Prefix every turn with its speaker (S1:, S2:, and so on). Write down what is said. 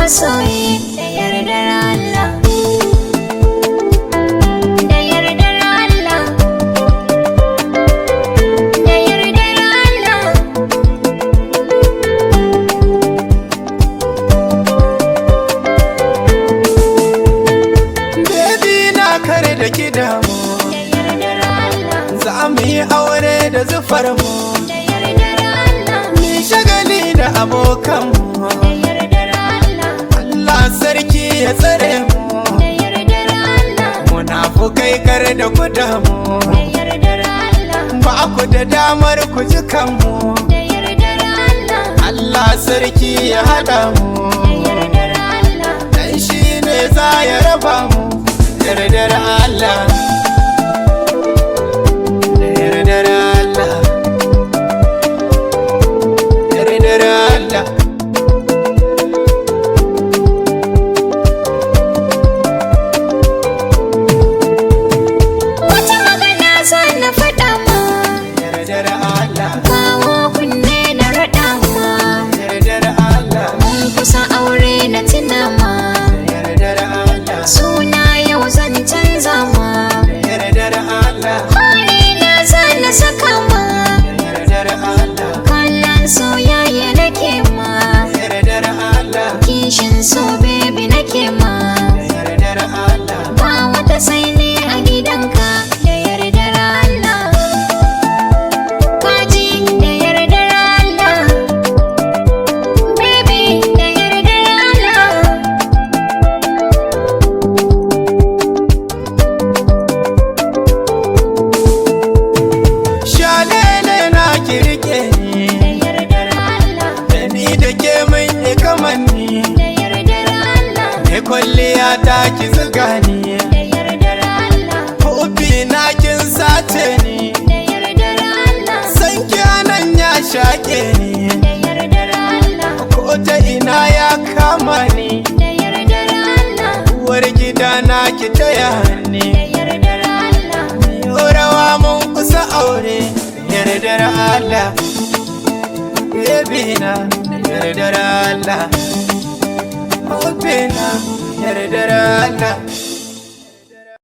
S1: masoyi da yardar Allah. Da yardar Allah. Da yardar Allah.
S2: Baby na kare da ki damu,
S1: Da yardar Allah.
S2: za mu yi aure da zufar mu,
S1: Da yardar Allah.
S2: mi shagali da abokanmu.
S1: Da yardar Allah.
S2: Allah sarki ya tsare mu,
S1: Da yardar Allah.
S2: munafukai kar da ku damu,
S1: Da yardar Allah.
S2: ba ku da damar ku ji kanmu.
S1: Da yardar Allah.
S2: Allah sarki ya haɗa mu,
S1: Da yardar Allah.
S2: dan shi ne za ya raba mu. Yardar Allah, da yardar Allah, yardar Allah.
S1: Wata magana za na faɗa ma,
S2: Yardar Allah,
S1: kawo kunne na raɗa ma,
S2: yardar Allah,
S1: mun kusa aure na tuna ma,
S2: yardar Allah,
S1: suna yau zan canza ma,
S2: yardar Allah,
S1: hali na za na saka ma,
S2: yardar Allah,
S1: kallon soyayya nake ma,
S2: yardar Allah,
S1: kishin so baby nake ma,
S2: yardar Allah.
S1: ba wata sai ne a gidanka da yardar Allah. Kaji da yardar Allah, baby da yardar Allah.
S2: Shalele na kirke ni,
S1: Da yardar Allah,
S2: da ni da ke mun yi kamanni,
S1: da yardar Allah,
S2: ne kwalliya ta ki zuga ni,
S1: da yardar Allah,
S2: hobi na kin sace ni,
S1: da yardar Allah,
S2: san nan ya shaƙe ni,
S1: da yardar Allah,
S2: ko ta ina ya kama ni,
S1: da yardar Allah,
S2: uwar gida na ki taya ni,
S1: da yardar Allah,
S2: yau rawa mun kusa aure. Yardar Allah, baby na yardar Allah, hobi na yardar Allah.